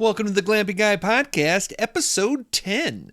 Welcome to the Glamping Guy Podcast, episode 10.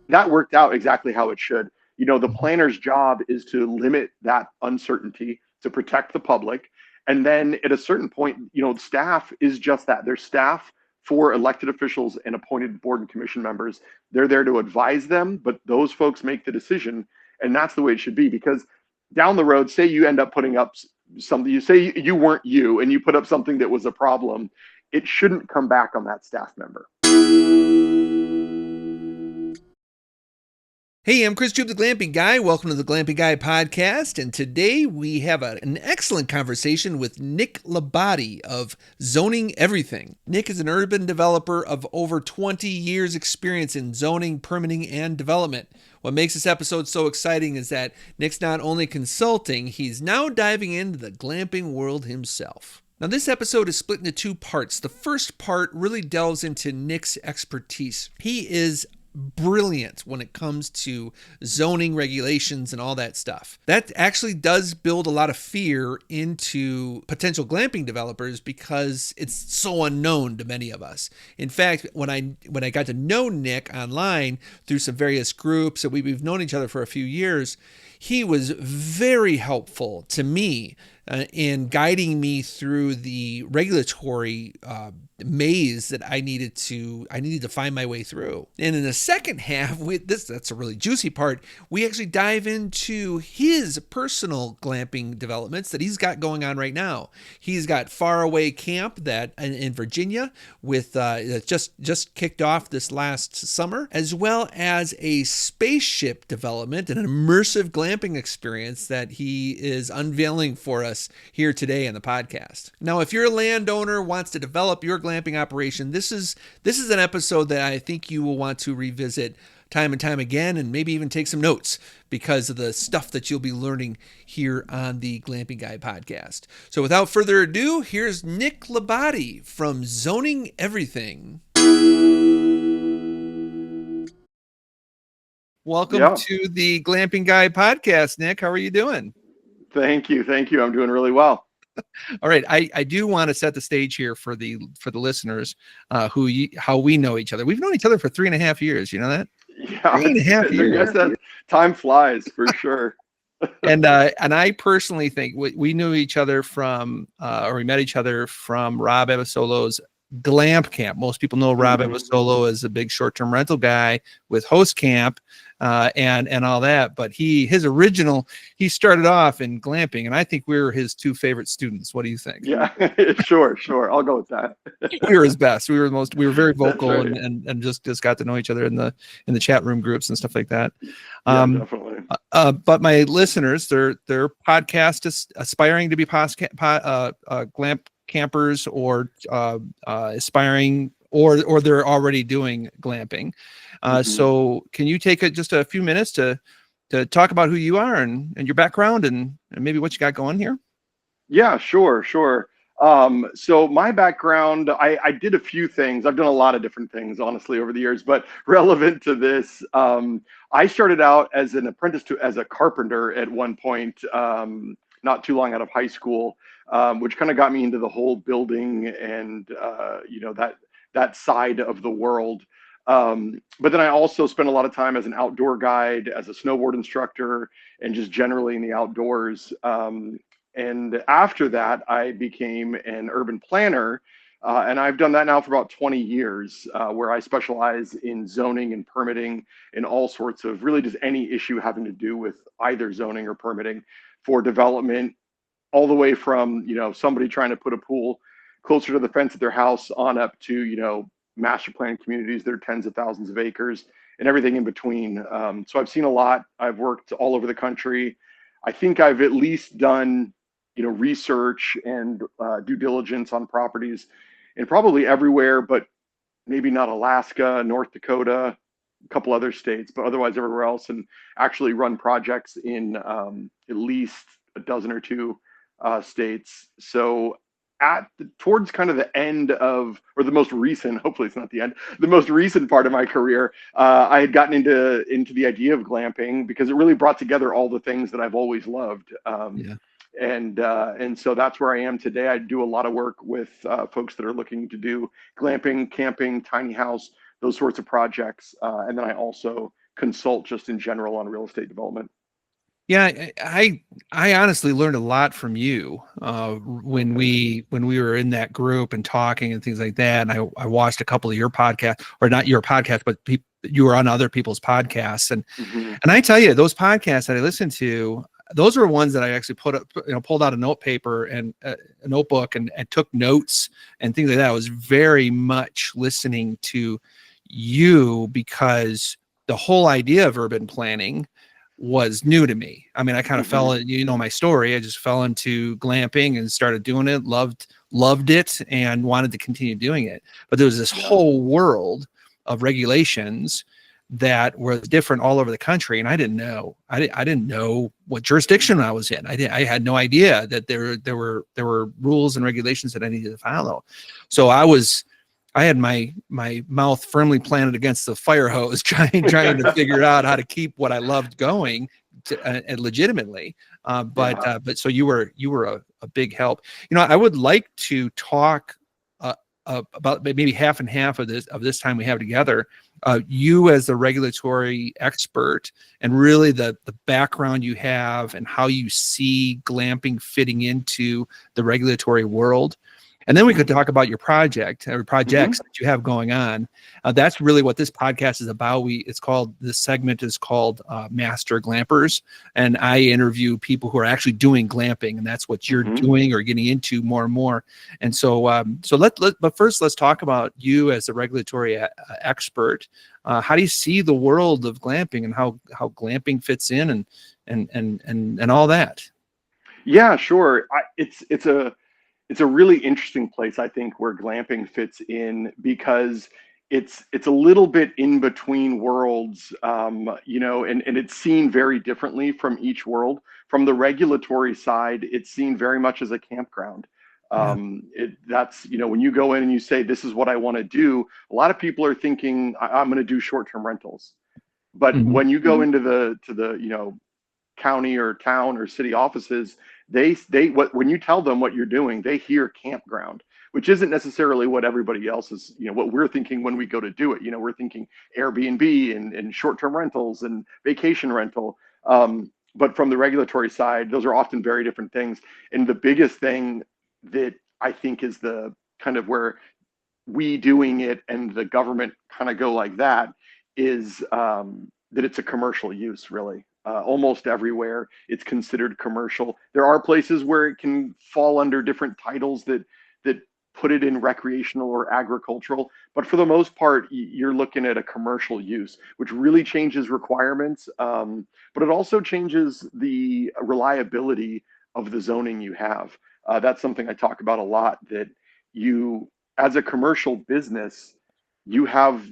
That worked out exactly how it should. The planner's job is to limit that uncertainty, to protect the public. And then at a certain point, staff is just that. They're staff for elected officials and appointed board and commission members. They're there to advise them, but those folks make the decision. And that's the way it should be, because down the road, say you end up putting up something, you say you weren't you and you put up something that was a problem, it shouldn't come back on that staff member. Hey, I'm Chris Joop, the Glamping Guy. Welcome to the Glamping Guy Podcast. And today we have an excellent conversation with Nick Labadie of Zoning Everything. Nick is an urban developer of over 20 years experience in zoning, permitting, and development. What makes this episode so exciting is that Nick's not only consulting, he's now diving into the glamping world himself. Now, this episode is split into two parts. The first part really delves into Nick's expertise. He is brilliant when it comes to zoning regulations and all that stuff. That actually does build a lot of fear into potential glamping developers because it's so unknown to many of us. In fact, when I got to know Nick online through some various groups, and we've known each other for a few years, he was very helpful to me in guiding me through the regulatory maze that I needed to find my way through. And in the second half, that's a really juicy part, we actually dive into his personal glamping developments that he's got going on right now. He's got Faraway Camp that in Virginia with just kicked off this last summer, as well as a spaceship development and an immersive glamping experience that he is unveiling for us here today on the podcast. Now, if you're a landowner, wants to develop your glamping operation, this is an episode that I think you will want to revisit time and time again, and maybe even take some notes because of the stuff that you'll be learning here on the Glamping Guy podcast. So without further ado, here's Nick Labadie from Zoning Everything. Welcome to the Glamping Guy podcast, Nick. How are you doing? Thank you. I'm doing really well. All right. I do want to set the stage here for the listeners how we know each other. We've known each other for 3.5 years. You know that? Yeah. 3.5 years. I guess that time flies for sure. And I personally think we knew each other from, or we met each other from Rob Abasolo's Glamp Camp. Most people know Rob Abasolo as a big short-term rental guy with Host Camp and all that. But he started off in glamping, and I think we were his two favorite students. What do you think? Yeah, sure. I'll go with that. We were his best. We were very vocal right. and just got to know each other in the chat room groups and stuff like that. Yeah, definitely. But my listeners, their podcast is aspiring to be glamp campers or aspiring or they're already doing glamping. So can you take just a few minutes to talk about who you are and your background and maybe what you got going here? Yeah, sure. So my background, I did a few things. I've done a lot of different things, honestly, over the years, but relevant to this, I started out as an apprentice as a carpenter at one point, not too long out of high school, which kind of got me into the whole building and, that side of the world. But then I also spent a lot of time as an outdoor guide, as a snowboard instructor, and just generally in the outdoors. And after that, I became an urban planner, and I've done that now for about 20 years, where I specialize in zoning and permitting and all sorts of really just any issue having to do with either zoning or permitting for development, all the way from, somebody trying to put a pool closer to the fence at their house on up to, master plan communities that are tens of thousands of acres and everything in between. So I've seen a lot. I've worked all over the country. I think I've at least done, research and due diligence on properties in probably everywhere, but maybe not Alaska, North Dakota, a couple other states, but otherwise everywhere else, and actually run projects in at least a dozen or two states. So towards kind of the end of, or the most recent, hopefully it's not the end, the most recent part of my career, I had gotten into the idea of glamping because it really brought together all the things that I've always loved. And so that's where I am today. I do a lot of work with folks that are looking to do glamping, camping, tiny house, those sorts of projects. And then I also consult just in general on real estate development. Yeah, I honestly learned a lot from you when we were in that group and talking and things like that. And I watched a couple of your podcasts, or not your podcast, but you were on other people's podcasts. And I tell you, those podcasts that I listened to, those were ones that I actually pulled out a note paper and a notebook and took notes and things like that. I was very much listening to you because the whole idea of urban planning was new to me. I mean, I kind of fell in, my story. I just fell into glamping and started doing it, loved it, and wanted to continue doing it. But there was this whole world of regulations that were different all over the country, and I didn't know. I didn't know what jurisdiction I was in. I had no idea that there were rules and regulations that I needed to follow. So I had my mouth firmly planted against the fire hose, trying to figure out how to keep what I loved going legitimately. But so you were a big help. I would like to talk about maybe half and half of this time we have together. You as the regulatory expert, and really the background you have and how you see glamping fitting into the regulatory world. And then we could talk about your projects that you have going on. That's really what this podcast is about. This segment is called Master Glampers. And I interview people who are actually doing glamping, and that's what you're doing or getting into more and more. And so, but first let's talk about you as a regulatory expert. How do you see the world of glamping and how glamping fits in and all that? Yeah, sure. It's a really interesting place, I think, where glamping fits in, because it's a little bit in between worlds, and it's seen very differently from each world. From the regulatory side, it's seen very much as a campground. That's when you go in and you say, this is what I want to do, a lot of people are thinking, I'm going to do short-term rentals. But when you go into the county or town or city offices, when you tell them what you're doing, they hear campground, which isn't necessarily what everybody else is, what we're thinking when we go to do it. We're thinking Airbnb and short-term rentals and vacation rental. But from the regulatory side, those are often very different things. And the biggest thing that I think is the kind of where we doing it and the government kind of go like that is that it's a commercial use, really. Almost everywhere it's considered commercial. There are places where it can fall under different titles that put it in recreational or agricultural, but for the most part, you're looking at a commercial use, which really changes requirements, but it also changes the reliability of the zoning you have. That's something I talk about a lot, that you, as a commercial business, you have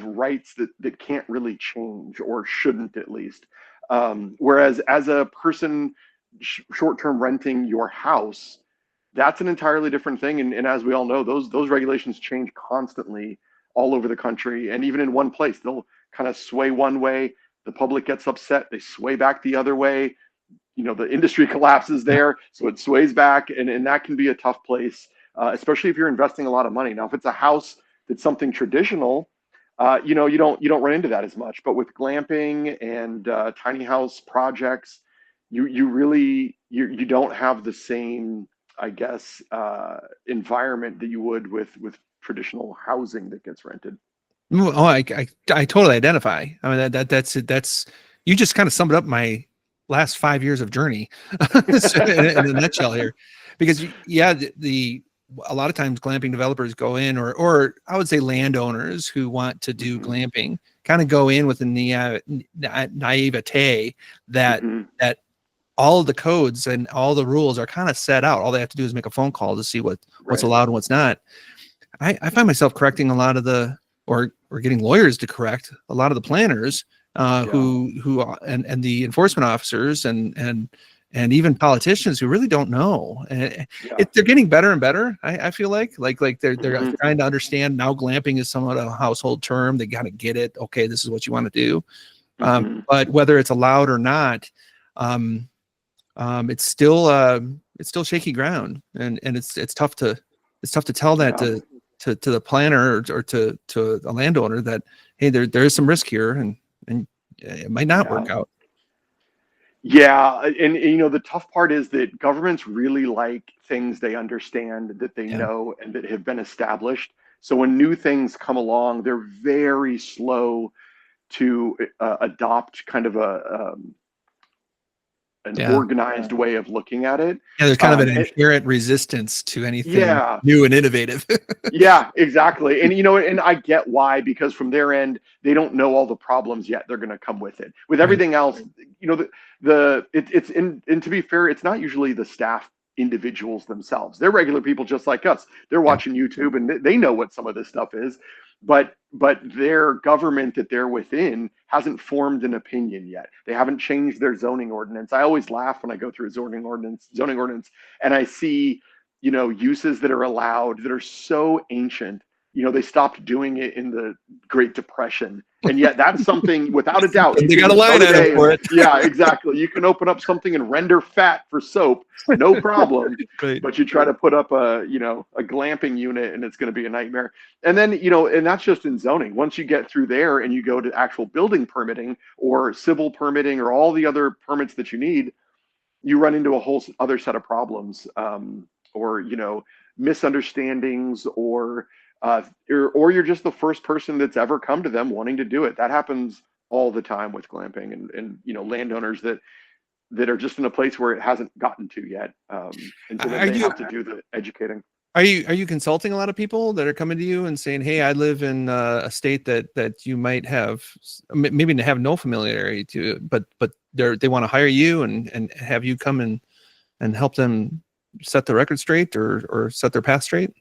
rights that can't really change, or shouldn't, at least. Whereas as a person short-term renting your house, that's an entirely different thing. And as we all know, those regulations change constantly all over the country. And even in one place, they'll kind of sway one way. The public gets upset. They sway back the other way. The industry collapses there, so it sways back. And that can be a tough place, especially if you're investing a lot of money. Now, if it's a house that's something traditional, you don't run into that as much. But with glamping and tiny house projects, you don't have the same, I guess, environment that you would with traditional housing that gets rented. Oh, I totally identify. I mean, that's you just kind of summed up my last 5 years of journey in a nutshell here, because a lot of times glamping developers go in, or I would say landowners who want to do glamping kind of go in with a naivete that all of the codes and all the rules are kind of set out. All they have to do is make a phone call to see what's allowed and what's not. I find myself correcting a lot of or getting lawyers to correct a lot of the planners who and the enforcement officers and even politicians who really don't know. They're getting better and better. I feel like they're trying to understand now. Glamping is somewhat a household term. They got to get it. Okay, this is what you want to do. But whether it's allowed or not, it's still shaky ground, and it's tough to tell that to the planner or to a landowner that, hey, there is some risk here, and it might not work out. Yeah, and the tough part is that governments really like things they understand, that they know, and that have been established. So when new things come along, they're very slow to adopt kind of an organized way of looking at it. Yeah, there's kind of an inherent resistance to anything new and innovative. Yeah, exactly. And and I get why, because from their end, they don't know all the problems yet. They're going to come with it. With everything else, and to be fair, it's not usually the staff individuals themselves. They're regular people just like us. They're watching YouTube and they know what some of this stuff is, but their government that they're within hasn't formed an opinion yet. They haven't changed their zoning ordinance. I always laugh when I go through a zoning ordinance, and I see, uses that are allowed that are so ancient. They stopped doing it in the Great Depression, and yet that's something without a doubt. You got a line item for it. Yeah, exactly. You can open up something and render fat for soap, no problem. Right. But you try to put up a glamping unit, and it's going to be a nightmare. And then and that's just in zoning. Once you get through there and you go to actual building permitting or civil permitting or all the other permits that you need, you run into a whole other set of problems, or misunderstandings, or you're just the first person that's ever come to them wanting to do it. That happens all the time with glamping, and landowners that are just in a place where it hasn't gotten to yet, and so then they have to do the educating. Are you consulting a lot of people that are coming to you and saying, hey, I live in a state that you might have maybe have no familiarity to, but they want to hire you and have you come and help them set the record straight or set their path straight?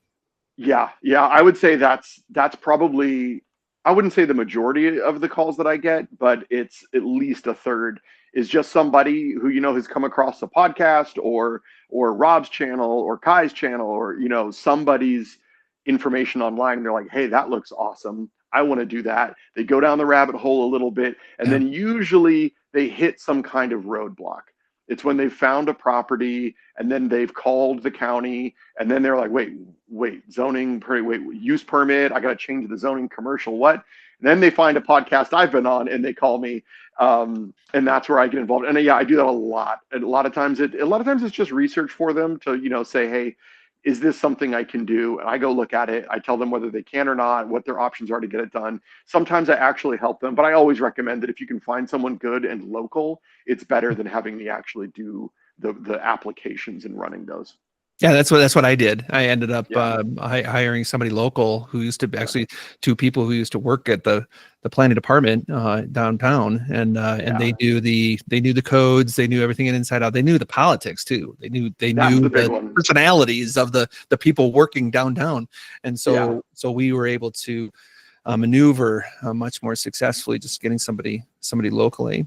Yeah, I would say that's probably, I wouldn't say the majority of the calls that I get, but it's at least a third is just somebody who has come across a podcast or Rob's channel or Kai's channel or somebody's information online, and they're like, hey, that looks awesome, I want to do that. They go down the rabbit hole a little bit, and then usually they hit some kind of roadblock. It's when they've found a property and then they've called the county, and then they're like, wait, zoning, use permit, I got to change the zoning, commercial, what? And then they find a podcast I've been on and they call me, and that's where I get involved. And I do that a lot. And a lot of times it's just research for them to say, hey, is this something I can do? And I go look at it. I tell them whether they can or not, what their options are to get it done. Sometimes I actually help them, but I always recommend that if you can find someone good and local, it's better than having me actually do the applications and running those. Yeah, that's what I did. I ended up hiring somebody local who used to actually two people who used to work at the planning department downtown, and they knew the codes, they knew everything inside out, they knew the politics too. They knew the personalities of the people working downtown, and so we were able to maneuver much more successfully just getting somebody locally.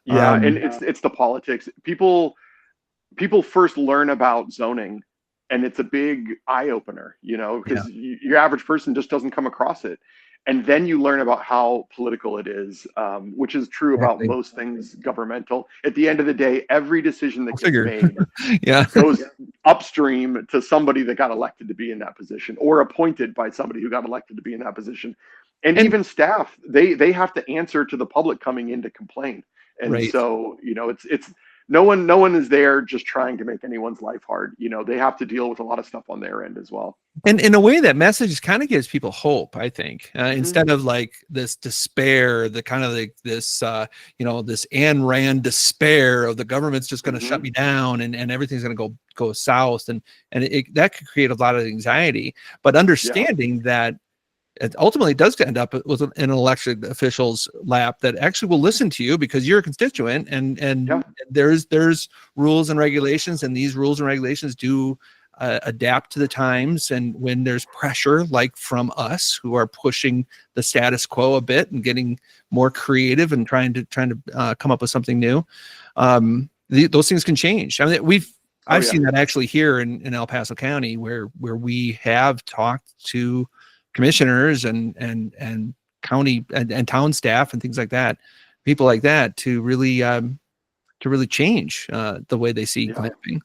Yeah, and it's the politics. People first learn about zoning, and it's a big eye opener, because your average person just doesn't come across it. And then you learn about how political it is, which is true about most things governmental. At the end of the day, every decision that gets made goes upstream to somebody that got elected to be in that position, or appointed by somebody who got elected to be in that position. And even staff, they have to answer to the public coming in to complain. And so, it's no one is there just trying to make anyone's life hard. They have to deal with a lot of stuff on their end as well. And in a way, that message kind of gives people hope, I think, instead of like this despair, the kind of like this, this Ayn Rand despair of the government's just going to shut me down and everything's going to go south. And that could create a lot of anxiety, but understanding that it ultimately does end up with an elected official's lap that actually will listen to you because you're a constituent, and there's rules and regulations, and these rules and regulations do adapt to the times. And when there's pressure, like from us who are pushing the status quo a bit and getting more creative and trying to come up with something new, those things can change. I mean, I've seen that actually here in El Paso County, where we have talked to commissioners and county and town staff and things like that, people like that, to really really change the way they see Yeah. glamping.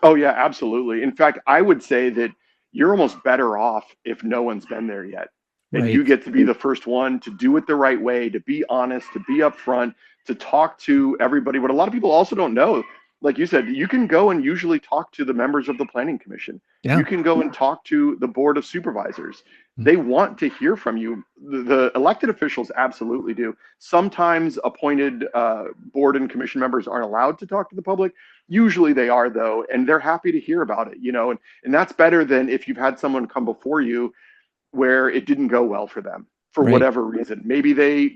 Oh yeah, absolutely. In fact, I would say that you're almost better off if no one's been there yet. And Right. you get to be the first one to do it the right way, to be honest, to be upfront, to talk to everybody. What a lot of people also don't know, like you said, you can go and usually talk to the members of the planning commission. Yeah. You can go and talk to the board of supervisors. They want to hear from you. The elected officials absolutely do. Sometimes appointed board and commission members aren't allowed to talk to the public. Usually they are, though, and they're happy to hear about it, and that's better than if you've had someone come before you where it didn't go well for them for Right. whatever reason. Maybe they,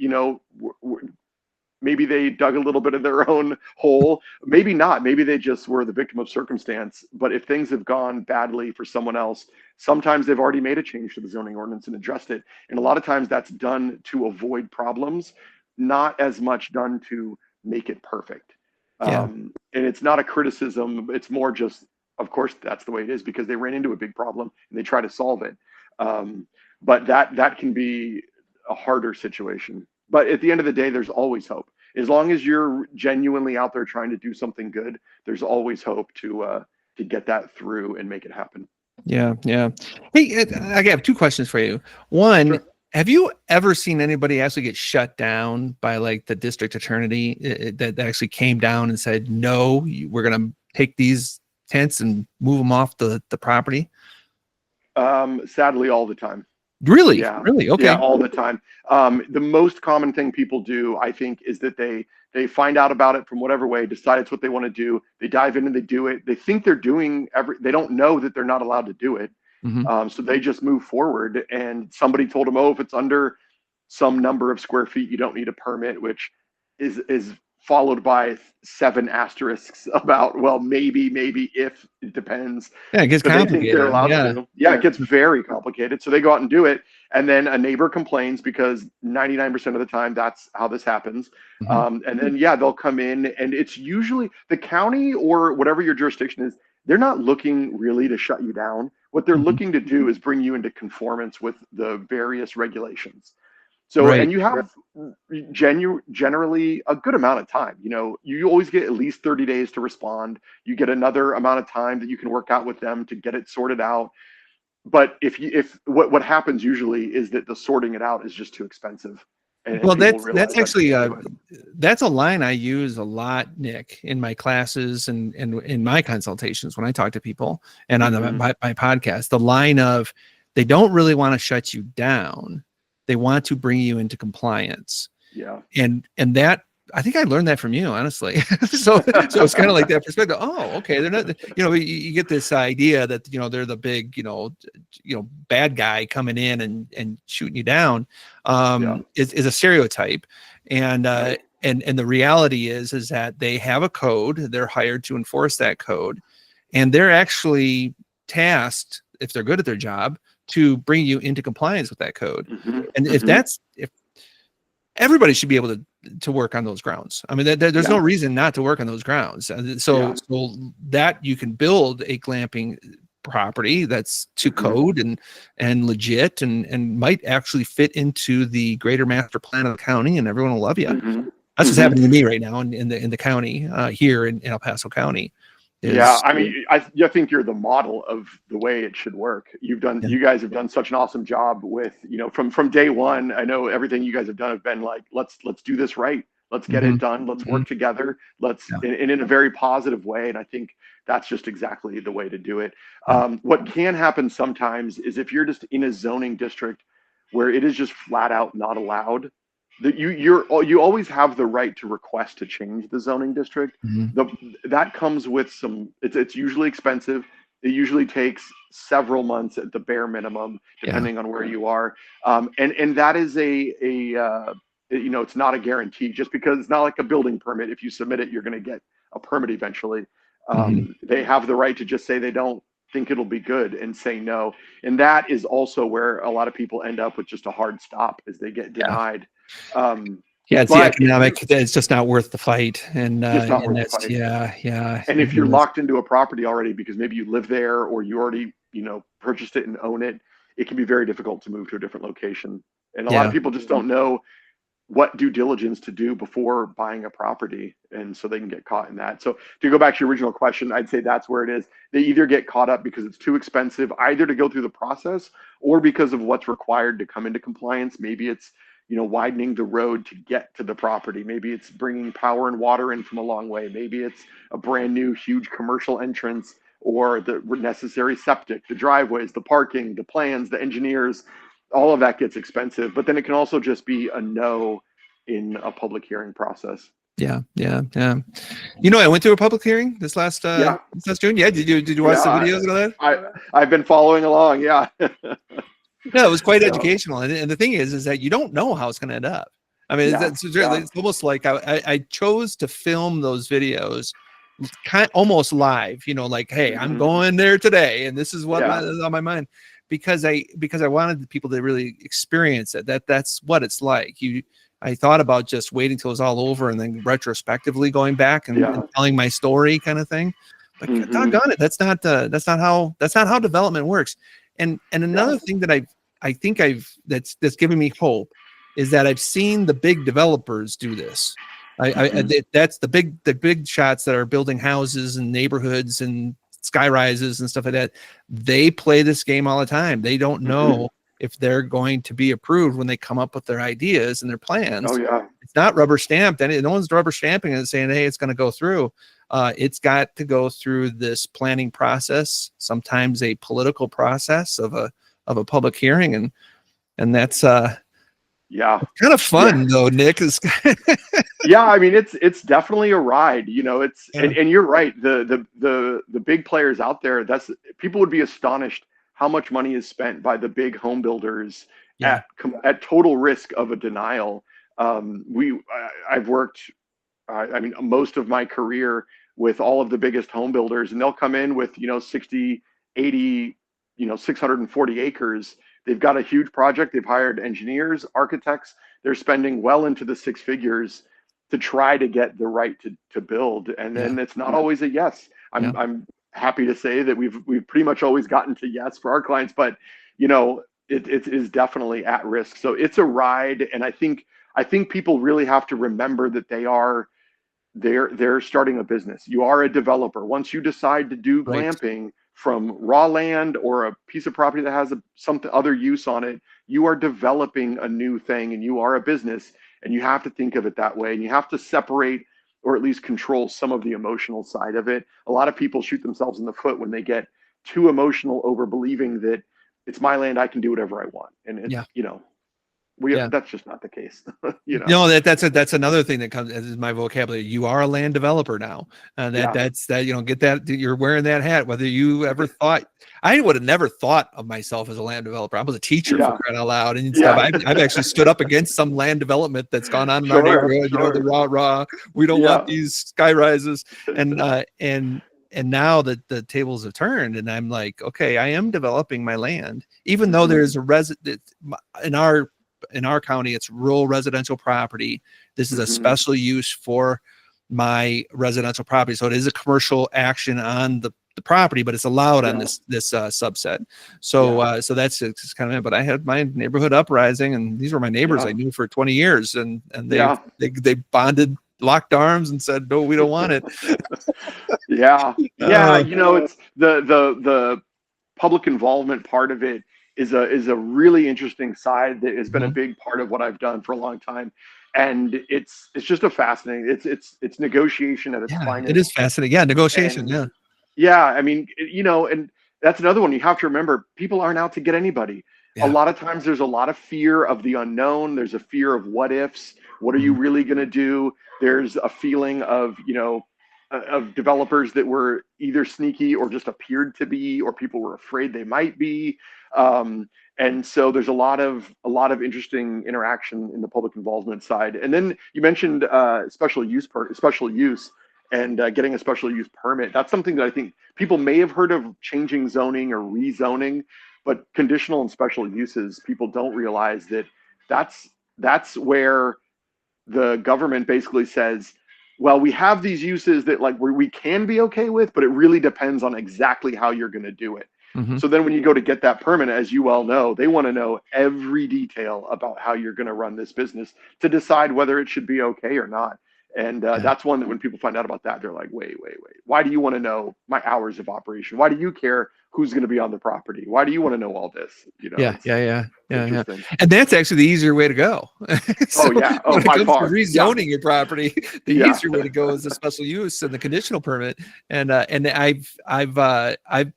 maybe they dug a little bit of their own hole. Maybe not. Maybe they just were the victim of circumstance. But if things have gone badly for someone else, sometimes they've already made a change to the zoning ordinance and addressed it. And a lot of times that's done to avoid problems, not as much done to make it perfect. Yeah. And it's not a criticism. It's more just, of course, that's the way it is because they ran into a big problem and they try to solve it. But that can be a harder situation. But at the end of the day, there's always hope. As long as you're genuinely out there trying to do something good, there's always hope to get that through and make it happen. Yeah. Yeah. Hey, I have two questions for you. One, Sure. Have you ever seen anybody actually get shut down by like the district attorney that actually came down and said, no, we're going to take these tents and move them off the property? Sadly, all the time. Really? Yeah. Really? Okay. Yeah, all the time. The most common thing people do, I think, is that they find out about it from whatever way, decide it's what they want to do. They dive in and they do it. They think they're doing they don't know that they're not allowed to do it. Mm-hmm. So they just move forward, and somebody told them, oh, if it's under some number of square feet, you don't need a permit, which is followed by 7 asterisks about, well, maybe, if, it depends. Yeah, it gets But complicated. they think they're allowed to. Yeah, it gets very complicated. So they go out and do it. And then a neighbor complains because 99% of the time that's how this happens. Mm-hmm. And then, yeah, they'll come in, and it's usually the county or whatever your jurisdiction is. They're not looking really to shut you down. What they're Mm-hmm. looking to do is bring you into conformance with the various regulations. So, Right. and you have generally a good amount of time. You always get at least 30 days to respond. You get another amount of time that you can work out with them to get it sorted out. But if what happens usually is that the sorting it out is just too expensive. And Well, people that's realize actually that. that's a line I use a lot, Nick, in my classes and in my consultations when I talk to people and on my podcast. The line of they don't really want to shut you down. They want to bring you into compliance. Yeah. And that, I think I learned that from you, honestly. so it's kind of like that perspective. Oh, okay. They're not, you get this idea that, they're the big, bad guy coming in and shooting you down, is a stereotype. And, and the reality is that they have a code, they're hired to enforce that code, and they're actually tasked, if they're good at their job, to bring you into compliance with that code. Mm-hmm. And if everybody should be able to work on those grounds. I mean, there's no reason not to work on those grounds. So that you can build a glamping property that's to code and legit and might actually fit into the greater master plan of the county, and everyone will love you. Mm-hmm. That's what's happening to me right now in the county here in El Paso County. I mean, I think you're the model of the way it should work. You guys have done such an awesome job with, from day one. I know everything you guys have done have been like, let's do this right. Let's get it done. Let's work together. And in a very positive way. And I think that's just exactly the way to do it. What can happen sometimes is if you're just in a zoning district where it is just flat out not allowed, that you always have the right to request to change the zoning district. That comes with it's usually expensive. It usually takes several months at the bare minimum, depending on where you are. And that is it's not a guarantee, just because it's not like a building permit. If you submit it, you're going to get a permit eventually. They have the right to just say they don't think it'll be good and say no. And that is also where a lot of people end up with just a hard stop, as they get denied. It's the economic. It's just not worth the fight, and and if you're locked into a property already because maybe you live there or you already purchased it and own it, it can be very difficult to move to a different location. And a lot of people just don't know what due diligence to do before buying a property, and so they can get caught in that. So to go back to your original question, I'd say that's where it is. They either get caught up because it's too expensive either to go through the process or because of what's required to come into compliance. Maybe it's, widening the road to get to the property. Maybe it's bringing power and water in from a long way. Maybe it's a brand new huge commercial entrance, or the necessary septic, the driveways, the parking, the plans, the engineers. All of that gets expensive, but then it can also just be a no in a public hearing process. Yeah. I went through a public hearing this last June. Yeah, did you watch the videos and all that? I've been following along. Yeah. No, it was quite educational, and the thing is that you don't know how it's going to end up. I mean, it's almost like I chose to film those videos almost live. Like, hey, I'm going there today, and this is what is on my mind. Because I wanted people to really experience it. That's what it's like. I thought about just waiting till it was all over and then retrospectively going back and telling my story, kind of thing. But doggone it, that's not how development works. And another thing that I think that's giving me hope is that I've seen the big developers do this. That's the big shots that are building houses and neighborhoods and sky rises and stuff like that. They play this game all the time. They don't know if they're going to be approved when they come up with their ideas and their plans. It's not rubber stamped, and no one's rubber stamping and saying, hey, it's going to go through. It's got to go through this planning process, sometimes a political process of a public hearing, and that's kind of fun though, Nick. I mean, it's definitely a ride. And you're right. The big players out there, people would be astonished how much money is spent by the big home builders at total risk of a denial. I've worked, most of my career with all of the biggest home builders, and they'll come in with 60, 80, 640 acres. They've got a huge project. They've hired engineers, architects. They're spending well into the six figures to try to get the right to build. And then it's not always a yes. I'm happy to say that we've pretty much always gotten to yes for our clients, but it is definitely at risk. So it's a ride. And I think people really have to remember that they're starting a business. You are a developer. Once you decide to do glamping from raw land or a piece of property that has some other use on it, you are developing a new thing, and you are a business, and you have to think of it that way. And you have to separate, or at least control, some of the emotional side of it. A lot of people shoot themselves in the foot when they get too emotional over believing that it's my land, I can do whatever I want. And that's just not the case. No, that's another thing that comes as my vocabulary. You are a land developer now. Get that, you're wearing that hat. Whether you ever thought, I would have never thought of myself as a land developer. I was a teacher for crying out loud and stuff. I've actually stood up against some land development that's gone on in our neighborhood. The raw. We don't want these sky rises. And now that the tables have turned, and I'm like, okay, I am developing my land, even though there's a resident in our county, it's rural residential property. This is a special use for my residential property. So it is a commercial action on the property, but it's allowed on this subset. So so that's it's kind of it. But I had my neighborhood uprising, and these were my neighbors I knew for 20 years, and they bonded, locked arms, and said, no, we don't want it. It's the public involvement part of it is a really interesting side that has been a big part of what I've done for a long time. And it's just a fascinating, it's negotiation at its finest. It is fascinating. Yeah. Negotiation. I mean, and that's another one. You have to remember, people aren't out to get anybody. A lot of times there's a lot of fear of the unknown. There's a fear of what ifs. What are you really going to do? There's a feeling of developers that were either sneaky or just appeared to be, or people were afraid they might be. And so there's a lot of interesting interaction in the public involvement side. And then you mentioned special use and getting a special use permit. That's something that I think people may have heard of, changing zoning or rezoning, but conditional and special uses, people don't realize that's where the government basically says, well, we have these uses that we can be okay with, but it really depends on exactly how you're going to do it. Mm-hmm. So then when you go to get that permit, as you well know, they want to know every detail about how you're going to run this business to decide whether it should be okay or not. And Yeah. that's one that when people find out about that, they're like, wait. Why do you want to know my hours of operation? Why do you care who's going to be on the property? Why do you want to know all this? Yeah, It's yeah. interesting. And that's actually the easier way to go. So Oh, yeah. Oh, when it by comes to far. Yeah. rezoning your property, the Yeah. easier way to go is the special use and the conditional permit. And I've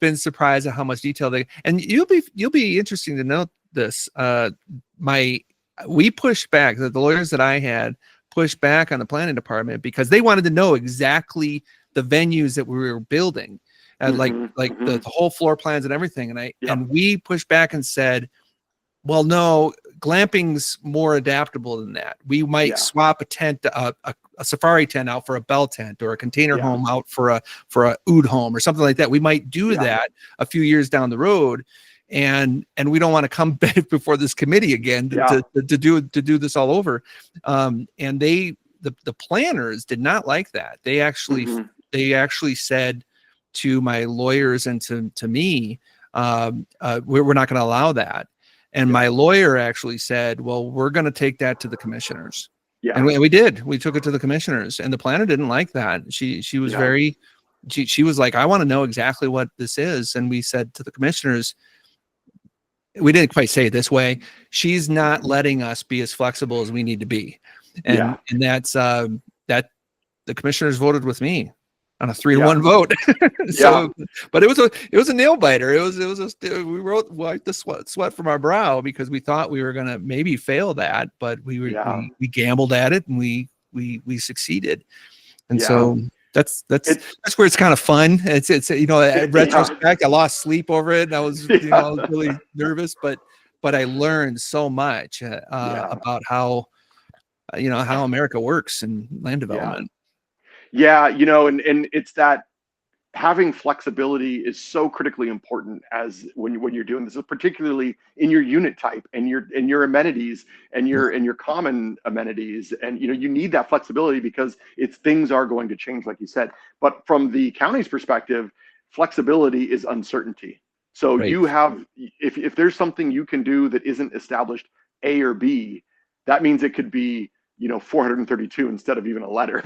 been surprised at how much detail they, and you'll be interesting to note this. We pushed back, the lawyers that I had pushed back on the planning department because they wanted to know exactly the venues that we were building. Like the whole floor plans and everything. And we pushed back and said, well, no, glamping's more adaptable than that. We might swap a tent, a safari tent out for a bell tent, or a container home out for a oud home or something like that. We might do that a few years down the road. And we don't want to come back before this committee again to do this all over. And the planners did not like that. They actually said to my lawyers and to me, we're not going to allow that. And my lawyer actually said, well, we're going to take that to the commissioners. Yeah. And we did. We took it to the commissioners, and the planner didn't like that. She was she was like, I want to know exactly what this is. And we said to the commissioners, we didn't quite say it this way, she's not letting us be as flexible as we need to be. And that's that the commissioners voted with me on a 3-1 vote. So, but it was a nail biter. We wiped the sweat from our brow because we thought we were going to maybe fail that, but we gambled at it and we succeeded. And so that's where it's kind of fun. It's retrospect, I lost sleep over it and I was really nervous, but I learned so much about how America works in land development. Yeah, and it's that having flexibility is so critically important as when you're doing this, particularly in your unit type and your amenities and your common amenities. And you need that flexibility because things are going to change, like you said. But from the county's perspective, flexibility is uncertainty. So you have, if there's something you can do that isn't established A or B, that means it could be 432 instead of even a letter.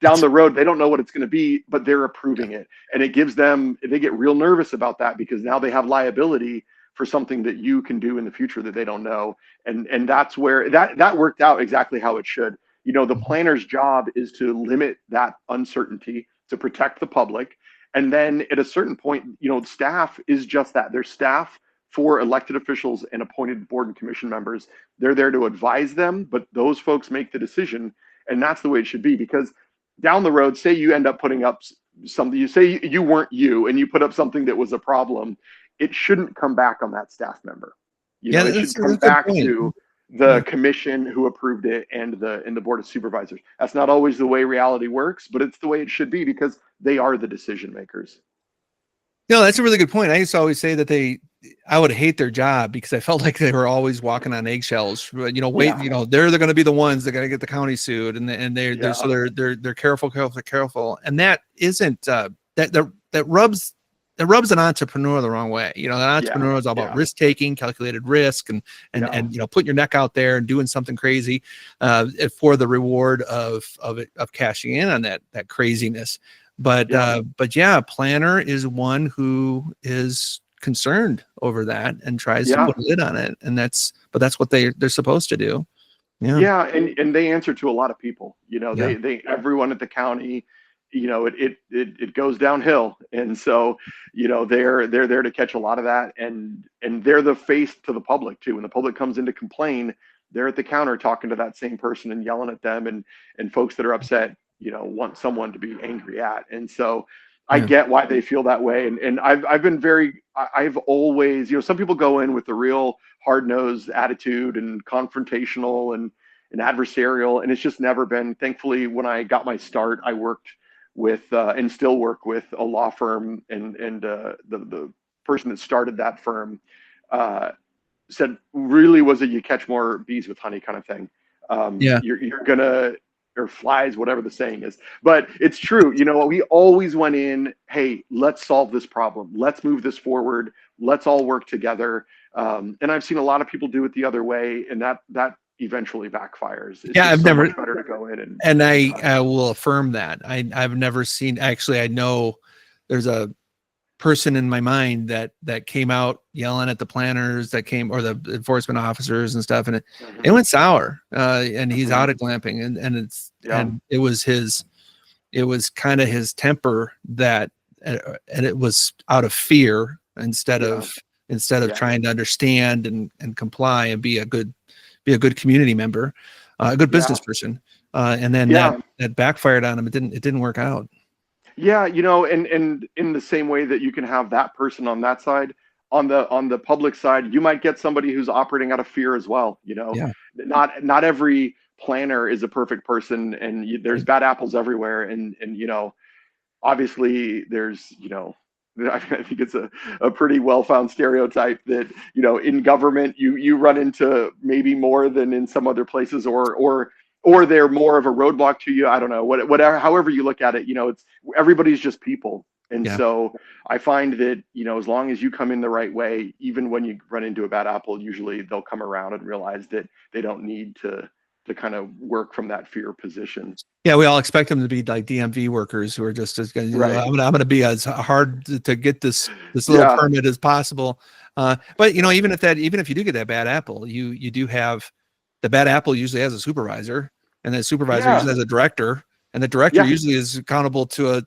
Down the road, they don't know what it's going to be, but they're approving it, and it gives them. They get real nervous about that because now they have liability for something that you can do in the future that they don't know, and that's where that worked out exactly how it should. The planner's job is to limit that uncertainty to protect the public, and then at a certain point, staff is just that. They're staff for elected officials and appointed board and commission members. They're there to advise them, but those folks make the decision. And that's the way it should be, because down the road, say you end up putting up something, you say you weren't you and you put up something that was a problem, it shouldn't come back on that staff member. It should come back to the commission who approved it and the board of supervisors. That's not always the way reality works, but it's the way it should be because they are the decision makers. That's a really good point. I used to always say that I would hate their job because I felt like they were always walking on eggshells. They're going to be the ones that are going to get the county sued, and they're careful, and that isn't that rubs an entrepreneur the wrong way. An entrepreneur is all about risk taking, calculated risk, and putting your neck out there and doing something crazy for the reward of cashing in on that craziness. But planner is one who is concerned over that and tries to put a lid on it, and that's what they're supposed to do. And they answer to a lot of people. They everyone at the county, it goes downhill, and so they're there to catch a lot of that, and they're the face to the public too. When the public comes in to complain, they're at the counter talking to that same person and yelling at them, and folks that are upset want someone to be angry at. And so I get why they feel that way. And I've always, some people go in with a real hard-nosed attitude and confrontational and adversarial, and it's just never been. Thankfully, when I got my start, I worked with and still work with a law firm, and the person that started that firm said really was a you catch more bees with honey kind of thing. You're gonna or flies, whatever the saying is. But it's true. You know, we always went in, hey, let's solve this problem. Let's move this forward. Let's all work together. And I've seen a lot of people do it the other way, and that eventually backfires. It's Yeah, just I've so never, much better to go in and I will affirm that. I've never seen, actually, I know there's a person in my mind that came out yelling at the planners that came, or the enforcement officers and stuff, and it went sour. And he's out at glamping, and it was kind of his temper that, and it was out of fear instead of trying to understand and comply and be a good community member, a good business person. And then that backfired on him. It didn't work out. Yeah, you know, and in the same way that you can have that person on that side, on the public side, you might get somebody who's operating out of fear as well. You know, not every planner is a perfect person, and there's bad apples everywhere. And you know, obviously there's, you know, I think it's a pretty well-found stereotype that, you know, in government you run into maybe more than in some other places, or they're more of a roadblock to you. I don't know, whatever, however you look at it, you know, it's everybody's just people. And so I find that, you know, as long as you come in the right way, even when you run into a bad apple, usually they'll come around and realize that they don't need to kind of work from that fear position. Yeah, we all expect them to be like DMV workers who are just as good. I'm going to be as hard to get this little permit as possible. But you know, even if you do get that bad apple, you do have the bad apple usually has a supervisor, and the supervisor usually has a director, and the director usually is accountable to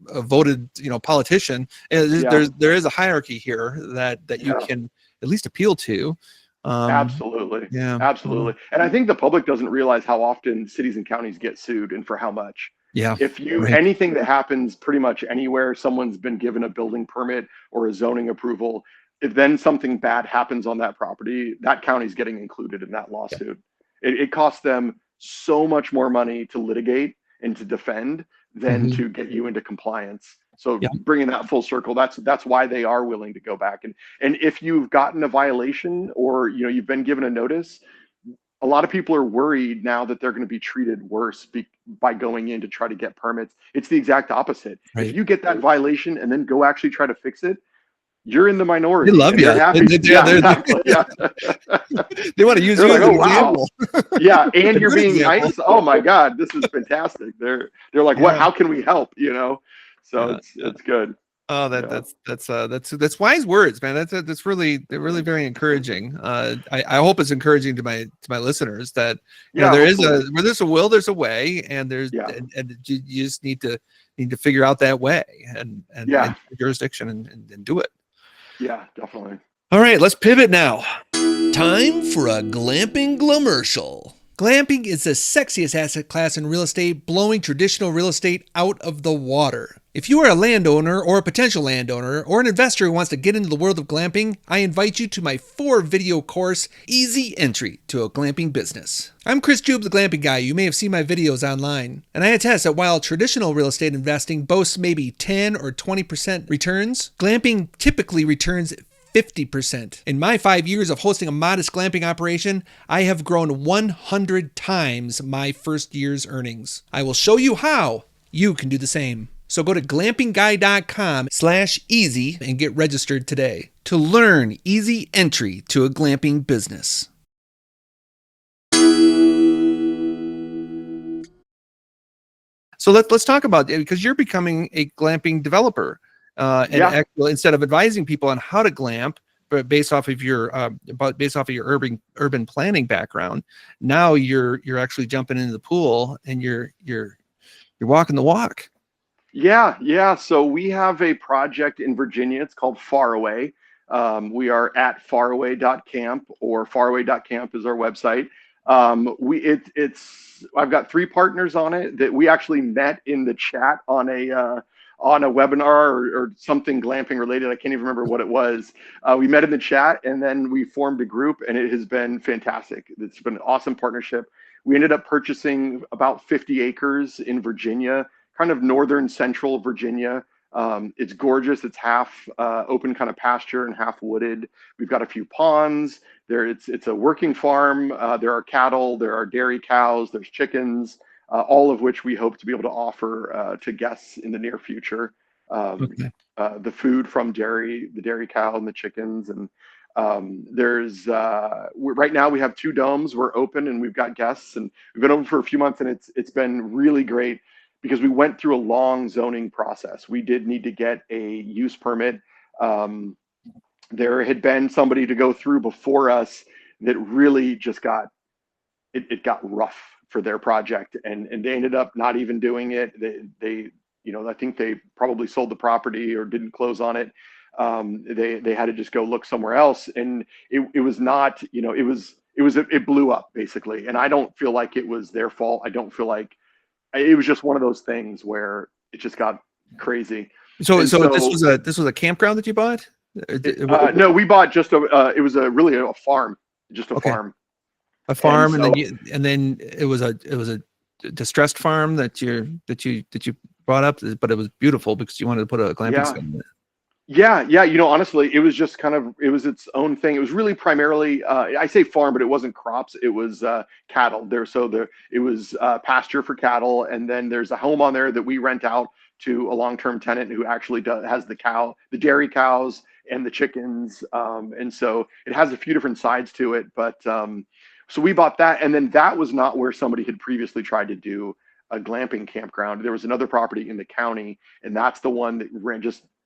a voted, you know, politician. And there is a hierarchy here that you can at least appeal to. Absolutely. And I think the public doesn't realize how often cities and counties get sued, and for how much. If anything that happens pretty much anywhere, someone's been given a building permit or a zoning approval, if then something bad happens on that property, that county's getting included in that lawsuit. It costs them so much more money to litigate and to defend than to get you into compliance. So bringing that full circle, that's why they are willing to go back. And if you've gotten a violation, or, you know, you've been given a notice, a lot of people are worried now that they're going to be treated worse by going in to try to get permits. It's the exact opposite. If you get that violation and then go actually try to fix it, you're in the minority. They love you. Happy. They want to use you as an example. And you're being nice. Oh my God, this is fantastic. They're like, what? How can we help? You know. So it's good. Oh, that's wise words, man. That's really very encouraging. I hope it's encouraging to my listeners that, you know, where there's a will, there's a way, and and you just need to figure out that way and jurisdiction and do it. Yeah, definitely. All right, let's pivot now. Time for a glamping glamercial. Glamping is the sexiest asset class in real estate, blowing traditional real estate out of the water. If you are a landowner or a potential landowner or an investor who wants to get into the world of glamping, I invite you to my 4-video course, Easy Entry to a Glamping Business. I'm Chris Jube, the Glamping Guy. You may have seen my videos online. And I attest that while traditional real estate investing boasts maybe 10 or 20% returns, glamping typically returns 50%. In my 5 years of hosting a modest glamping operation, I have grown 100 times my first year's earnings. I will show you how you can do the same. So go to glampingguy.com/easy and get registered today to learn easy entry to a glamping business. So let's talk about it, because you're becoming a glamping developer. Actually, instead of advising people on how to glamp, but based off of your urban planning background, now you're actually jumping into the pool and you're walking the walk. Yeah. So we have a project in Virginia. It's called Faraway. We are at faraway.camp, or faraway.camp is our website. I've got 3 partners on it that we actually met in the chat on a webinar or something glamping related. I can't even remember what it was. We met in the chat, and then we formed a group, and it has been fantastic. It's been an awesome partnership. We ended up purchasing about 50 acres in Virginia, kind of northern central Virginia. It's gorgeous. It's half open kind of pasture and half wooded. We've got a few ponds there. It's a working farm. There are cattle, there are dairy cows, there's chickens. all of which we hope to be able to offer to guests in the near future. Okay. The food from the dairy cow and the chickens, and right now we have 2 domes. We're open and we've got guests, and we've been open for a few months, and it's been really great because we went through a long zoning process. We did need to get a use permit. There had been somebody to go through before us that really just it got rough for their project, and they ended up not even doing it. They I think they probably sold the property or didn't close on it. They had to just go look somewhere else, and it was not, it blew up basically. And I don't feel like it was their fault. I don't feel like it was just one of those things where it just got crazy. So And this was a campground that you bought? No, we bought just it was really a farm, just a farm. A farm, and then it was a distressed farm that you brought up, but it was beautiful because you wanted to put a glamping site in it. Yeah. Honestly, it was just it was its own thing. It was really primarily, I say farm, but it wasn't crops. It was cattle there. It was pasture for cattle. And then there's a home on there that we rent out to a long-term tenant who actually has the dairy cows and the chickens. And so it has a few different sides to it. But so we bought that. And then that was not where somebody had previously tried to do a glamping campground. There was another property in the county, and that's the one that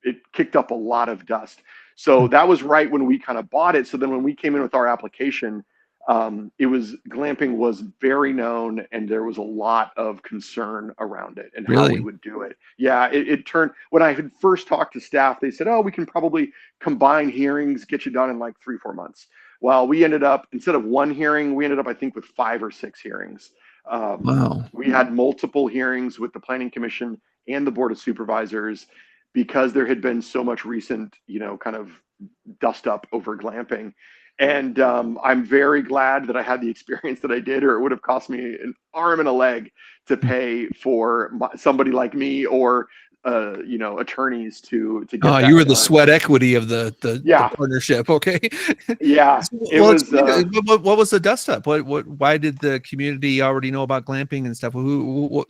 it kicked up a lot of dust. So that was right when we kind of bought it. So then when we came in with our application, glamping was very known, and there was a lot of concern around it and how we would do it. Yeah, it turned, when I had first talked to staff, they said, oh, we can probably combine hearings, get you done in like 3-4 months. Well, we ended up, instead of 1 hearing, we ended up, I think, with 5 or 6 hearings. Wow. We had multiple hearings with the Planning Commission and the Board of Supervisors because there had been so much recent, kind of dust up over glamping. And I'm very glad that I had the experience that I did, or it would have cost me an arm and a leg to pay for somebody like me or attorneys to get that you were done. the sweat equity of the partnership. Okay. Yeah. What was the dust up? Why did the community already know about glamping and stuff? So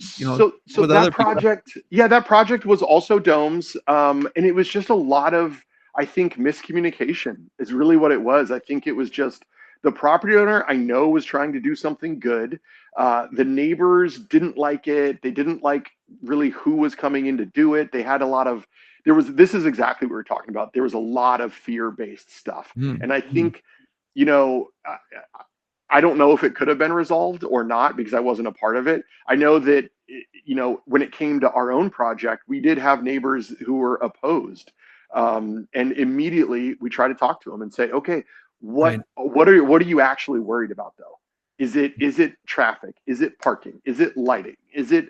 that project was also domes. And it was just a lot of, I think, miscommunication is really what it was. I think it was just the property owner, I know, was trying to do something good. The neighbors didn't like it. They didn't like really who was coming in to do it. They had this is exactly what we're talking about. There was a lot of fear-based stuff. And I think, I don't know if it could have been resolved or not because I wasn't a part of it. I know that, when it came to our own project, we did have neighbors who were opposed. And immediately we try to talk to them and say, okay, what are you actually worried about though? Is it traffic? Is it parking? Is it lighting? Is it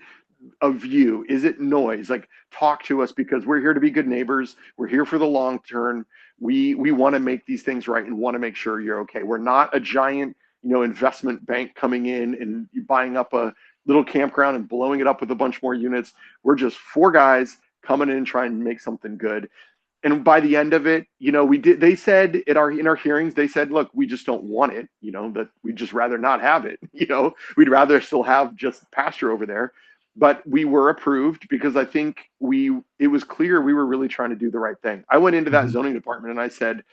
a view? Is it noise? Like, talk to us, because we're here to be good neighbors. We're here for the long term. We want to make these things right and want to make sure you're okay. We're not a giant, investment bank coming in and buying up a little campground and blowing it up with a bunch more units. We're just 4 guys coming in trying to make something good. And by the end of it, they said in our hearings, they said, look, we just don't want it, that we'd just rather not have it. We'd rather still have just pasture over there. But we were approved because I think it was clear we were really trying to do the right thing. I went into that zoning department and I said,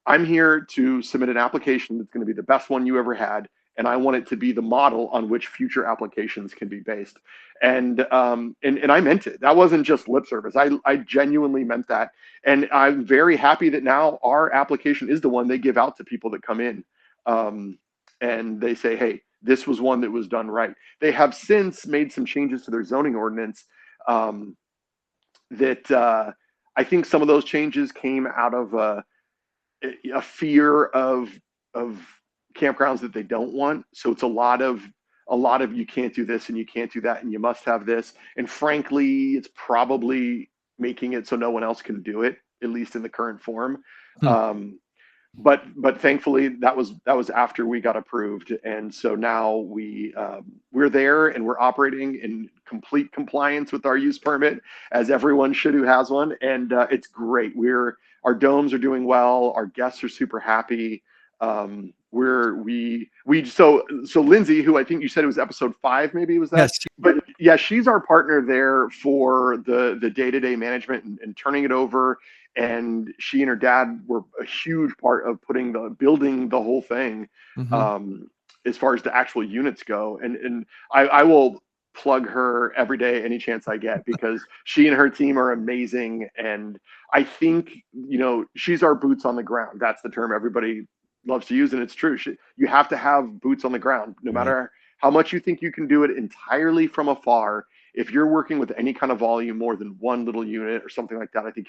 I'm here to submit an application that's going to be the best one you ever had. And I want it to be the model on which future applications can be based. And I meant it. That wasn't just lip service. I genuinely meant that. And I'm very happy that now our application is the one they give out to people that come in. And they say, hey, this was one that was done right. They have since made some changes to their zoning ordinance that I think some of those changes came out of a fear of campgrounds that they don't want. So it's a lot of you can't do this and you can't do that and you must have this. And frankly, it's probably making it so no one else can do it, at least in the current form. But thankfully that was after we got approved. And so now we're there and we're operating in complete compliance with our use permit, as everyone should who has one. And it's great. Our domes are doing well. Our guests are super happy. where so Lindsay, who I think you said it was episode 5, maybe was that? Yes. But yeah, she's our partner there for the day-to-day management and turning it over. And she and her dad were a huge part of building the whole thing, as far as the actual units go. And I will plug her every day, any chance I get, because she and her team are amazing. And I think, she's our boots on the ground. That's the term everybody loves to use, and it's true. You have to have boots on the ground, no matter how much you think you can do it entirely from afar. If you're working with any kind of volume more than one little unit or something like that, I think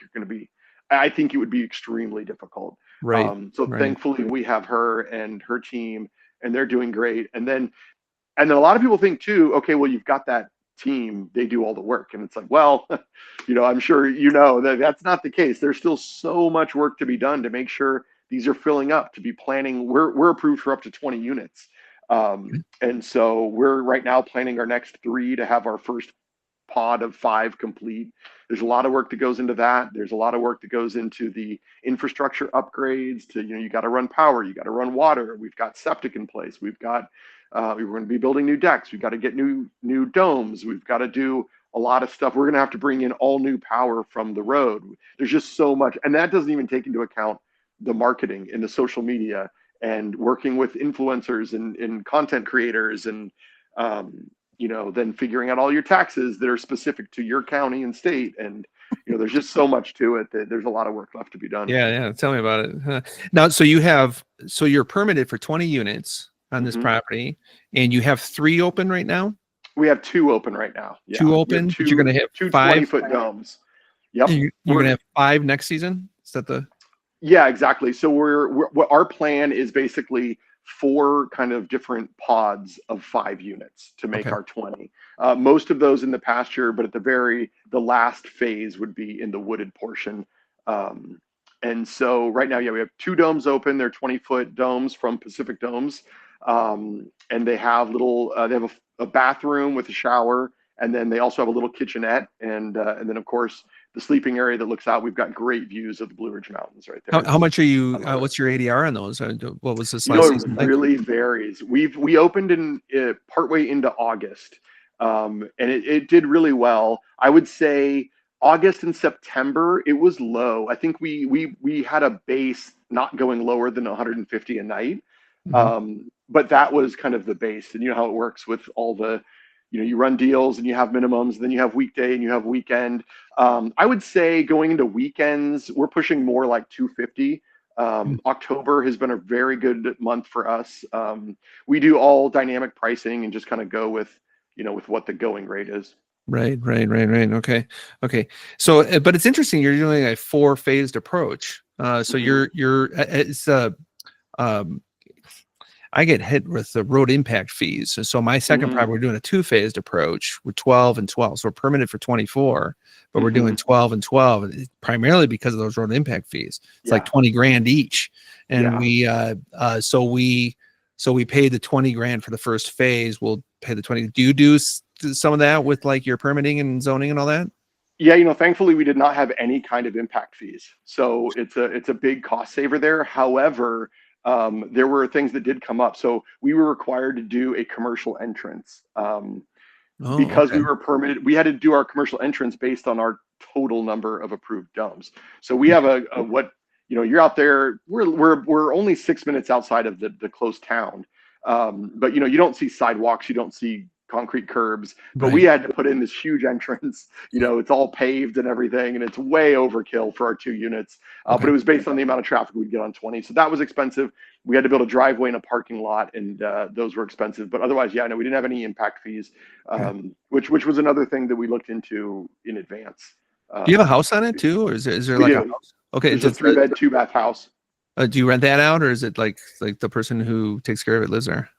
it would be extremely difficult. Right. Thankfully we have her and her team, and they're doing great. And then a lot of people think too, okay, well, you've got that team, they do all the work. And it's like, well, I'm sure that's not the case. There's still so much work to be done to make sure these are filling up, to be planning. We're approved for up to 20 units. And so we're right now planning our next 3 to have our first pod of 5 complete. There's a lot of work that goes into that. There's a lot of work that goes into the infrastructure upgrades to, you got to run power, you got to run water. We've got septic in place. We're going to be building new decks. We've got to get new domes. We've got to do a lot of stuff. We're going to have to bring in all new power from the road. There's just so much. And that doesn't even take into account the marketing and the social media and working with influencers and content creators and, then figuring out all your taxes that are specific to your county and state. And, there's just so much to it that there's a lot of work left to be done. Yeah. Tell me about it. Now, so you're permitted for 20 units on this property, and you have 3 open right now? We have 2 open right now. Yeah. 2 open, but you're going to have 2 5 20-foot domes. Yep. You're going to have 5 next season? Is that the... Yeah, exactly. So what our plan is basically 4 kind of different pods of 5 units to make our 20. Most of those in the pasture, but at the last phase would be in the wooded portion. And so right now, we have 2 domes open. They're 20-foot domes from Pacific Domes. And they have a bathroom with a shower. And then they also have a little kitchenette. And then, of course, the sleeping area that looks out. We've got great views of the Blue Ridge Mountains right there. How much are you, what's your ADR on those? What was this last season? It really varies. We opened in partway into August. And it did really well. I would say August and September, it was low. I think we had a base not going lower than 150 a night. But that was kind of the base. And you know how it works with all the, you run deals and you have minimums, then you have weekday and you have weekend. I would say going into weekends, we're pushing more like 250. October has been a very good month for us. We do all dynamic pricing and just kind of go with what the going rate is. Right. Okay. So, but it's interesting. You're doing a 4-phased approach. So I get hit with the road impact fees. So my second property, we're doing a 2-phased approach with 12 and 12. So we're permitted for 24, but we're doing 12 and 12 primarily because of those road impact fees. It's like $20,000 each. And we pay the $20,000 for the first phase. We'll pay the 20. Do you do some of that with like your permitting and zoning and all that? Yeah, thankfully we did not have any kind of impact fees. So it's a big cost saver there. However, there were things that did come up. So we were required to do a commercial entrance because we were permitted. We had to do our commercial entrance based on our total number of approved domes. So we have you're out there. We're only 6 minutes outside of the close town, but you don't see sidewalks. You don't see concrete curbs, but we had to put in this huge entrance. It's all paved and everything, and it's way overkill for our 2 units. But it was based on the amount of traffic we'd get on 20. So that was expensive. We had to build a driveway and a parking lot, and those were expensive. But otherwise, we didn't have any impact fees, which was another thing that we looked into in advance. Do you have a house on it too, or is there like a house? Okay, it's a 3-bed, 2-bath house. Do you rent that out, or is it like the person who takes care of it lives there?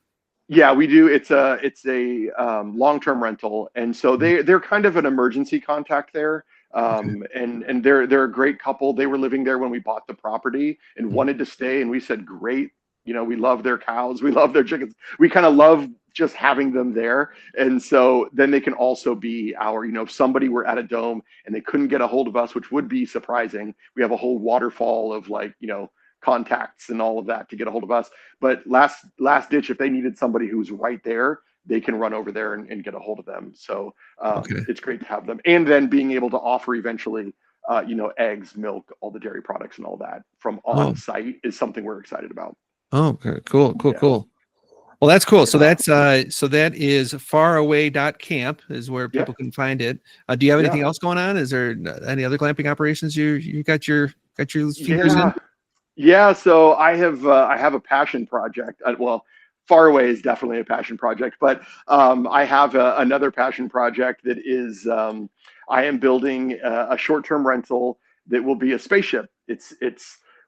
Yeah, we do. It's a long-term rental, and so they're kind of an emergency contact there. And they're a great couple. They were living there when we bought the property and wanted to stay, and we said, great. We love their cows, we love their chickens. We kind of love just having them there, and so then they can also be our. If somebody were at a dome and they couldn't get a hold of us, which would be surprising, we have a whole waterfall of contacts and all of that to get a hold of us. But last ditch, if they needed somebody who's right there, they can run over there and get a hold of them. So it's great to have them. And then being able to offer eventually, eggs, milk, all the dairy products and all that from on site is something we're excited about. Oh, okay. Cool. Well, that's cool. So that is faraway.camp is where people can find it. Do you have anything else going on? Is there any other glamping operations you got your fingers in? Yeah. So I have a passion project. Faraway is definitely a passion project, but I have another passion project that is I am building a short-term rental that will be a spaceship. It's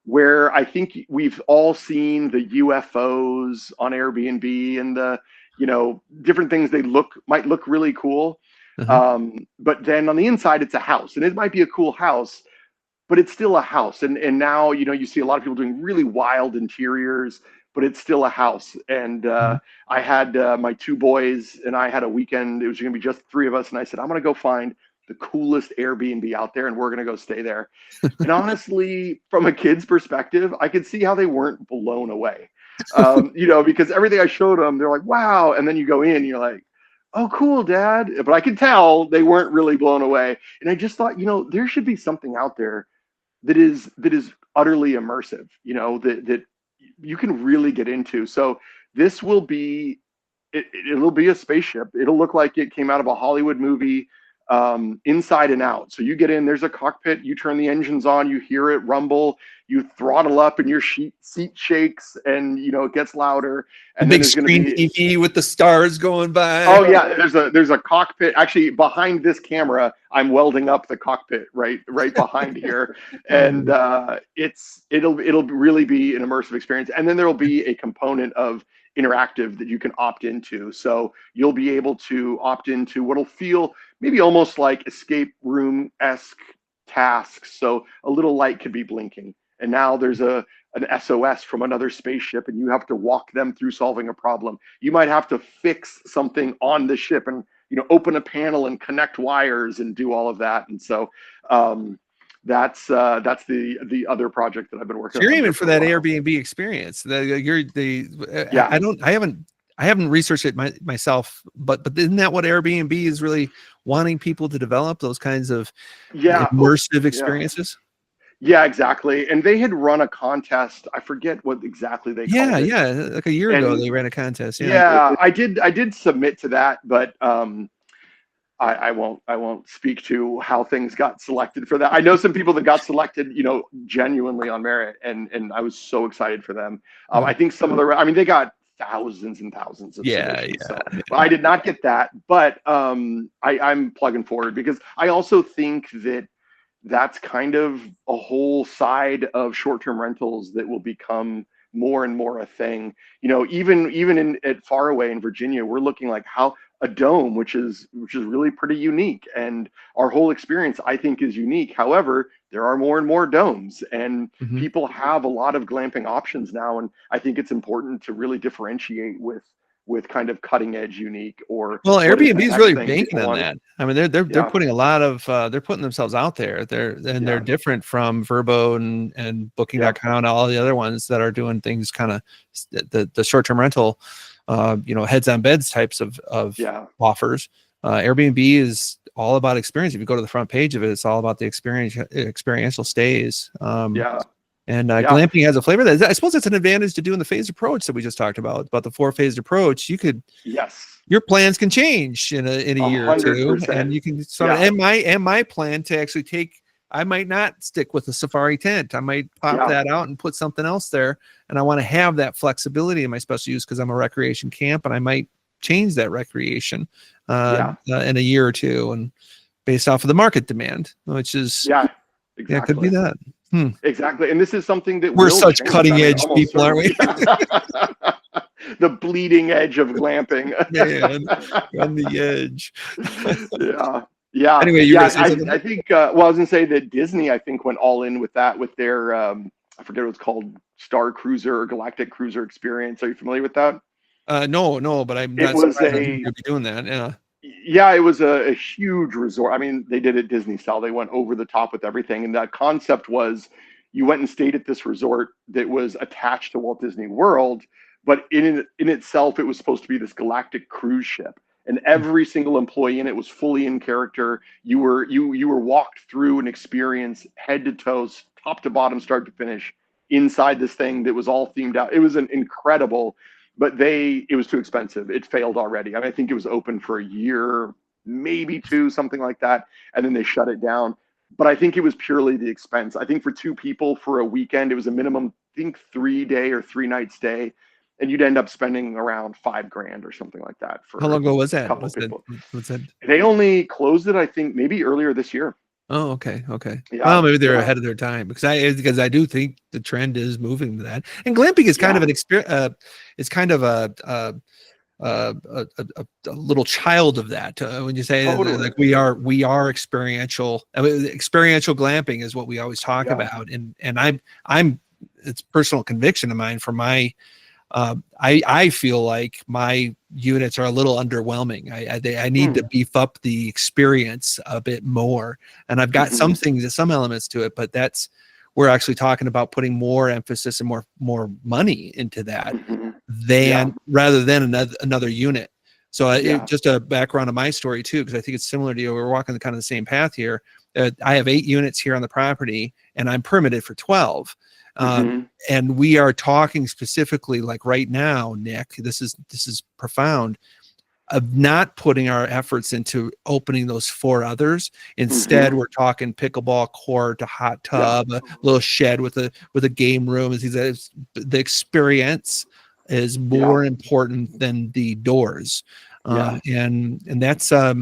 where I think we've all seen the UFOs on Airbnb and the different things. They might look really cool, but then on the inside it's a house, and it might be a cool house, but it's still a house. And now you see a lot of people doing really wild interiors, but it's still a house. And I had my two boys and I had a weekend. It was going to be just three of us. And I said, I'm going to go find the coolest Airbnb out there and we're going to go stay there. And honestly, from a kid's perspective, I could see how they weren't blown away, because everything I showed them, they're like, wow. And then you go in and you're like, oh, cool, Dad. But I could tell they weren't really blown away. And I just thought, there should be something out there that is utterly immersive, that you can really get into. So this will be, it'll be a spaceship. It'll look like it came out of a Hollywood movie, inside and out. So you get in, there's a cockpit, you turn the engines on, you hear it rumble, you throttle up and your seat shakes and it gets louder. And big screen TV with the stars going by. Oh yeah, there's a cockpit. Actually, behind this camera, I'm welding up the cockpit right behind here, and it'll really be an immersive experience. And then there will be a component of interactive that you can opt into. So you'll be able to opt into what'll feel maybe almost like escape room-esque tasks. So a little light could be blinking, and now there's an SOS from another spaceship, and you have to walk them through solving a problem. You might have to fix something on the ship and open a panel and connect wires and do all of that. And so that's the other project that I've been working on. You're aiming for that Airbnb experience. I haven't researched it myself, but isn't that what Airbnb is really wanting people to develop, those kinds of immersive experiences? Yeah, exactly. And they had run a contest. I forget what exactly they called it. Yeah. Like a year ago, they ran a contest. Yeah, I did submit to that, but I won't speak to how things got selected for that. I know some people that got selected, genuinely on merit, and I was so excited for them. I think some of they got thousands and thousands of submissions. So I did not get that, but I'm plugging forward because I also think that's kind of a whole side of short-term rentals that will become more and more a thing. Even at Faraway in Virginia, we're looking like how a dome, which is really pretty unique, and our whole experience I think is unique. However, there are more and more domes, and people have a lot of glamping options now, and I think it's important to really differentiate with kind of cutting edge, unique, or Airbnb is really banking on that. I mean, they're putting a lot of they're putting themselves out there. They're different from Vrbo and Booking.com and all the other ones that are doing things kind of the short-term rental, heads on beds types of offers. Airbnb is all about experience. If you go to the front page of it, it's all about the experiential stays. And glamping has a flavor that I suppose it's an advantage to doing the phased approach that we just talked about the 4-phased approach. You could, your plans can change in a year or two, and you can sort of, and my plan to actually I might not stick with the safari tent. I might pop that out and put something else there. And I want to have that flexibility in my special use because I'm a recreation camp, and I might change that recreation in a year or two, and based off of the market demand, which is it could be that. Exactly. And this is something that we're such cutting edge people, aren't we? The bleeding edge of glamping. On the edge. Yeah. Anyway, I think, I was going to say that Disney, I think, went all in with that, with their, I forget what it's called, Star Cruiser or Galactic Cruiser experience. Are you familiar with that? No, but I'm not surprised to be doing that. Yeah, it was a huge resort. I mean, they did it Disney style. They went over the top with everything. And that concept was, you went and stayed at this resort that was attached to Walt Disney World, but in itself, it was supposed to be this galactic cruise ship. And every single employee in it was fully in character. You were walked through an experience, head to toe, top to bottom, start to finish, inside this thing that was all themed out. It was an incredible, but it was too expensive. It failed already. I mean, I think it was open for a year, maybe two, something like that, and then they shut it down. But I think it was purely the expense. I think for two people for a weekend, it was a minimum, I think 3-day or 3-night stay, and you'd end up spending around $5,000 or something like that. For how long ago was that? A couple people. Was that? They only closed it, I think, maybe earlier this year. Oh, okay. Yeah, Well, maybe they're ahead of their time because I do think the trend is moving to that. And glamping is kind of an experience. It's kind of a little child of that. When you say Totally. like we are experiential. I mean, experiential glamping is what we always talk about. And I'm it's personal conviction of mine for my. I feel like my units are a little underwhelming. I need to beef up the experience a bit more, and I've got some elements to it, but we're actually talking about putting more emphasis and more money into that rather than another unit. So just a background of my story too, because I think it's similar to you. We're walking kind of the same path here. I have 8 units here on the property, and I'm permitted for 12. And we are talking specifically, like right now, Nick, this is profound, of not putting our efforts into opening those 4 others. Instead, we're talking pickleball court, a hot tub, a little shed with a game room. The experience is more important than the doors. And that's I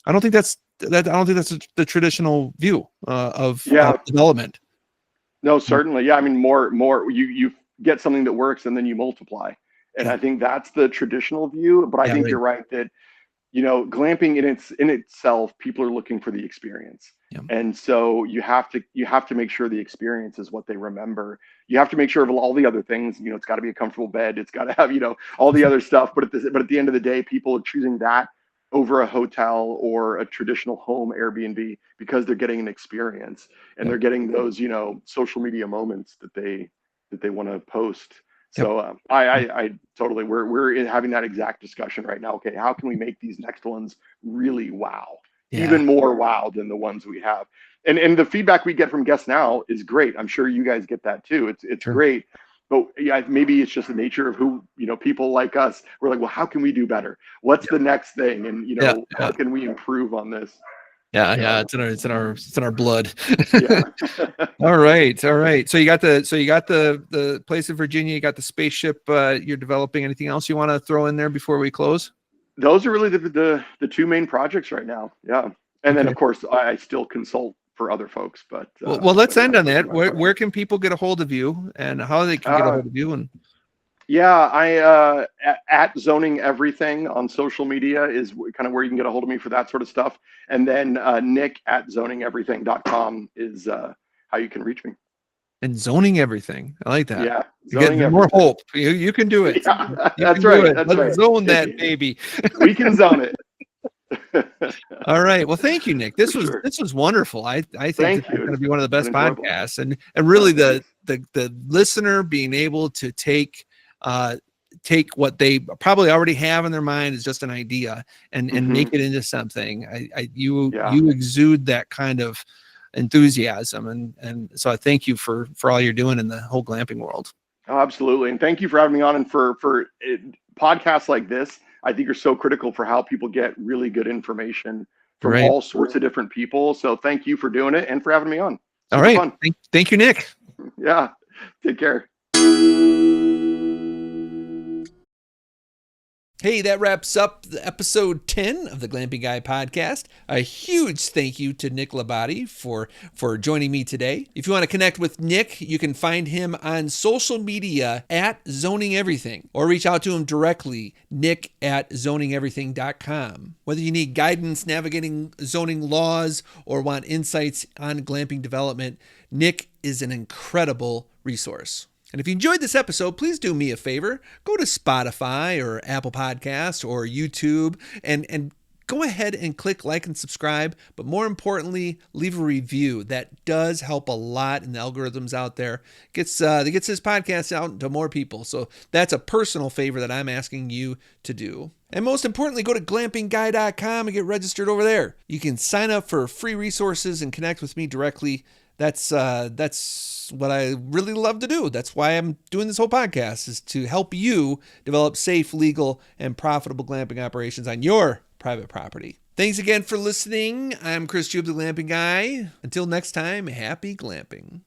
don't think that's the traditional view of development. No, certainly. Yeah. I mean, more you get something that works and then you multiply. And I think that's the traditional view. But I think you're right that, glamping in itself, people are looking for the experience. Yeah. And so you have to make sure the experience is what they remember. You have to make sure of all the other things, it's got to be a comfortable bed. It's got to have, all the other stuff. But at the end of the day, people are choosing that over a hotel or a traditional home Airbnb because they're getting an experience and they're getting those, social media moments that they want to post. So I totally, we're having that exact discussion right now. Okay, how can we make these next ones really wow, even more wow than the ones we have? And the feedback we get from guests now is great. I'm sure you guys get that too. It's great. But maybe it's just the nature of who, people like us. We're like, well, how can we do better? What's the next thing? And, how can we improve on this? It's in our blood. All right. So you got the place in Virginia. You got the spaceship. You're developing. Anything else you want to throw in there before we close? Those are really the 2 main projects right now. Yeah, and then of course I still consult for other folks. But well, let's end on that. Where can people get a hold of you, and how they can get a hold of you? And I at Zoning Everything on social media is kind of where you can get a hold of me for that sort of stuff. And then Nick at zoningeverything.com is how you can reach me. And Zoning Everything, I like that. Yeah, get more hope. You can do it. That's right. Let's zone that baby. We can zone it. All right. Well, thank you, Nick. This was wonderful. I think it's going to be one of the best podcasts, and really the listener being able to take what they probably already have in their mind is just an idea and make it into something. You exude that kind of enthusiasm, and so I thank you for all you're doing in the whole glamping world. Oh, absolutely. And thank you for having me on, and for podcasts like this. I think are so critical for how people get really good information from all sorts of different people. So thank you for doing it and for having me on. All right. Fun. Thank you, Nick. Yeah. Take care. Hey, that wraps up the episode 10 of the Glamping Guy Podcast. A huge thank you to Nick Labadie for joining me today. If you want to connect with Nick, you can find him on social media at Zoning Everything, or reach out to him directly, Nick at zoningeverything.com. Whether you need guidance navigating zoning laws or want insights on glamping development, Nick is an incredible resource. And if you enjoyed this episode, please do me a favor. Go to Spotify or Apple Podcasts or YouTube and go ahead and click like and subscribe, but more importantly, leave a review. That does help a lot in the algorithms out there. Gets this podcast out to more people. So that's a personal favor that I'm asking you to do. And most importantly, go to glampingguy.com and get registered over there. You can sign up for free resources and connect with me directly. That's what I really love to do. That's why I'm doing this whole podcast, is to help you develop safe, legal, and profitable glamping operations on your private property. Thanks again for listening. I'm Chris Jube, the Glamping Guy. Until next time, happy glamping.